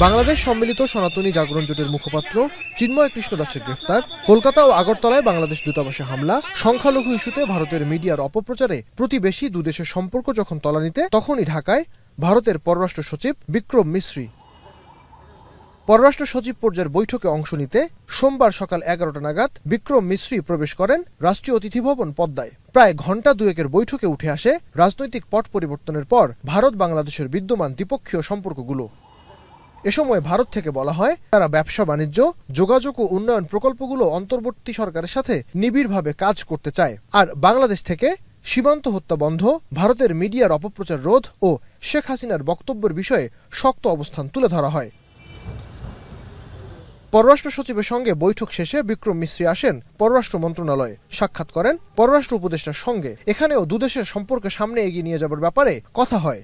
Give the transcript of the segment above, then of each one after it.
বাংলাদেশ সম্মিলিত সনাতনী জাগরণ জোটের মুখপাত্র চিন্ময় কৃষ্ণ দাসের গ্রেফতার, কলকাতা ও আগরতলায় বাংলাদেশ দূতাবাসে হামলা, সংখ্যালঘু ইস্যুতে ভারতের মিডিয়ার অপপ্রচারে প্রতিবেশী দুদেশের সম্পর্ক যখন তলানিতে, তখনই ঢাকায় ভারতের পররাষ্ট্র সচিব বিক্রম মিশ্রি। পররাষ্ট্র সচিব পর্যায়ের বৈঠকে অংশ নিতে সোমবার সকাল 11টা নাগাদ বিক্রম মিশ্রি প্রবেশ করেন রাষ্ট্রীয় অতিথি ভবন পদ্মায়। প্রায় ঘণ্টা দুয়েকের বৈঠকে উঠে আসে রাজনৈতিক পট পরিবর্তনের পর ভারত বাংলাদেশের বিদ্যমান দ্বিপক্ষীয় সম্পর্কগুলো। এ সময় ভারত থেকে বলা হয়, তারা ব্যবসা বাণিজ্য, যোগাযোগ ও উন্নয়ন প্রকল্পগুলো অন্তর্বর্তী সরকারের সাথে নিবিড়ভাবে কাজ করতে চায়। আর বাংলাদেশ থেকে সীমান্ত হত্যা বন্ধ, ভারতের মিডিয়ার অপপ্রচার রোধ ও শেখ হাসিনার বক্তব্যের বিষয়ে শক্ত অবস্থান তুলে ধরা হয়। পররাষ্ট্র সচিবের সঙ্গে বৈঠক শেষে বিক্রম মিশ্রি আসেন পররাষ্ট্র মন্ত্রণালয়ে, সাক্ষাৎ করেন পররাষ্ট্র উপদেষ্টার সঙ্গে। এখানেও দুদেশের সম্পর্ক সামনে এগিয়ে নিয়ে যাবার ব্যাপারে কথা হয়।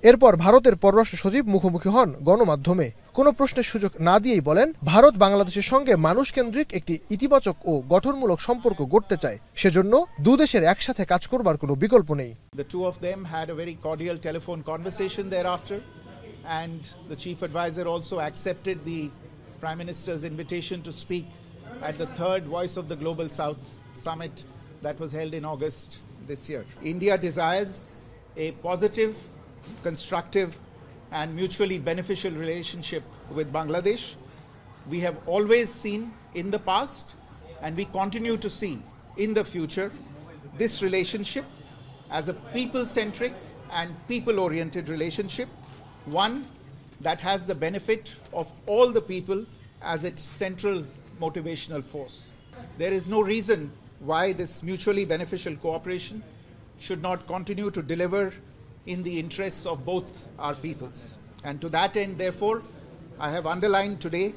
এরপর ভারতের পররাষ্ট্র সচিব মুখোমুখি হন গণমাধ্যমে। কোনো প্রশ্নের সুযোগ না দিয়েই বলেন, ভারত বাংলাদেশের সঙ্গে মানুষকেন্দ্রিক একটি ইতিবাচক ও গঠনমূলক সম্পর্ক গড়তে চায়, সেজন্য দুদেশের একসাথে কাজ করবার কোনো বিকল্প নেই। The two of them had a very cordial telephone conversation thereafter, and the chief advisor also accepted the Prime Minister's invitation to speak at the third Voice of the Global South summit that was held in August this year. India desires a positive, constructive and mutually beneficial relationship with Bangladesh. We have always seen in the past, and we continue to see in the future, this relationship as a people-centric and people-oriented relationship, one that has the benefit of all the people as its central motivational force. There is no reason why this mutually beneficial cooperation should not continue to deliver in the interests of both our peoples. And to that end, therefore, I have underlined today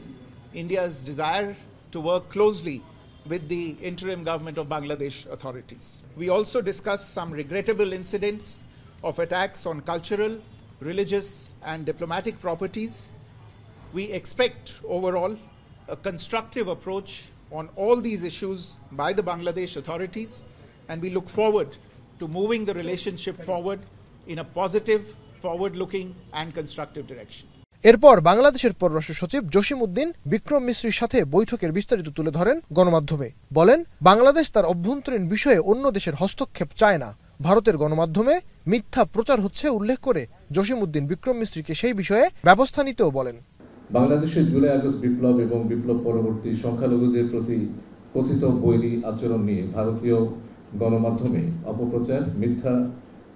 India's desire to work closely with the interim government of Bangladesh authorities. We also discussed some regrettable incidents of attacks on cultural, religious and diplomatic properties. We expect overall a constructive approach on all these issues by the Bangladesh authorities, and we look forward to moving the relationship forward in a positive, forward-looking and constructive direction. এরপর বাংলাদেশের পররাষ্ট্র সচিব জসিম-উদ্দিন বিক্রম মিশ্রির সাথে বৈঠকের বিস্তারিত তুলে ধরেন গণমাধ্যমে। বলেন, বাংলাদেশ তার অভ্যন্তরীণ বিষয়ে অন্য দেশের হস্তক্ষেপ চায় না। ভারতের গণমাধ্যমে মিথ্যা প্রচার হচ্ছে উল্লেখ করে জসিম-উদ্দিন বিক্রম মিশ্রিকে সেই বিষয়ে ব্যবস্থা নিতেও বলেন। বাংলাদেশের জুলাই আগস্ট বিপ্লব এবং বিপ্লব পরবর্তী সংখ্যালঘুদের প্রতি কথিত বৈরী আচরণ নিয়ে ভারতীয় গণমাধ্যমে অপপ্রচার, মিথ্যা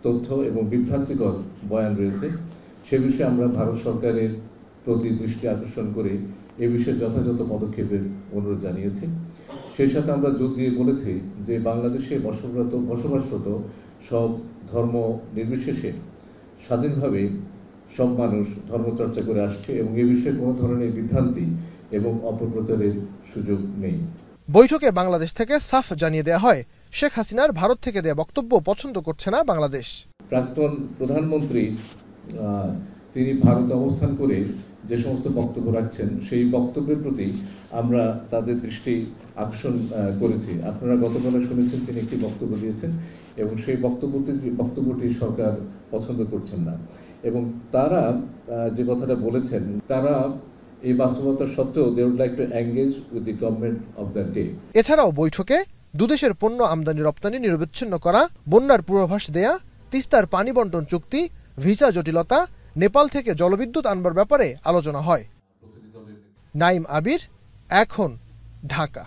তথ্য এবং বিভ্রান্তিকর বয়ান রয়েছে। সে বিষয়ে আমরা ভারত সরকারের প্রতি দৃষ্টি আকর্ষণ করে এ বিষয়ে যথাযথ পদক্ষেপের অনুরোধ জানিয়েছি। সেই সাথে আমরা জোর দিয়ে বলেছি যে বাংলাদেশে বসবাসরত সব ধর্ম নির্বিশেষে স্বাধীনভাবে সব মানুষ ধর্মচর্চা করে আসছে এবং এ বিষয়ে কোনো ধরনের বিভ্রান্তি এবং অপপ্রচারের সুযোগ নেই। বৈঠকে বাংলাদেশ থেকে সাফ জানিয়ে দেওয়া হয়, শেখ হাসিনার ভারত থেকে দেয়া বক্তব্য পছন্দ করছে না বাংলাদেশ। প্রাক্তন প্রধানমন্ত্রী তিনি ভারতে অবস্থান করে যে সমস্ত বক্তব্য রাখছেন, সেই বক্তব্যের প্রতি আমরা তাদের দৃষ্টি আকর্ষণ করেছি। আপনারা গতকালে শুনেছেন তিনি একটি বক্তব্য দিয়েছেন এবং সেই বক্তব্যটি সরকার পছন্দ করছেন না, এবং তারা যে কথাটা বলেছেন, তারা এই বাস্তবতা সত্ত্বেও they would like to engage with the government of that day. এছাড়াও বৈঠকে দুদেশের পণ্য আমদানি রপ্তানি নিরবিচ্ছিন্ন করা, বন্যার পূর্বাভাস দেয়া, তিস্তার পানি বন্টন চুক্তি, ভিসা জটিলতা, নেপাল থেকে জলবিদ্যুৎ আনবার ব্যাপারে আলোচনা হয়। নাইম আবির, এখন, ঢাকা।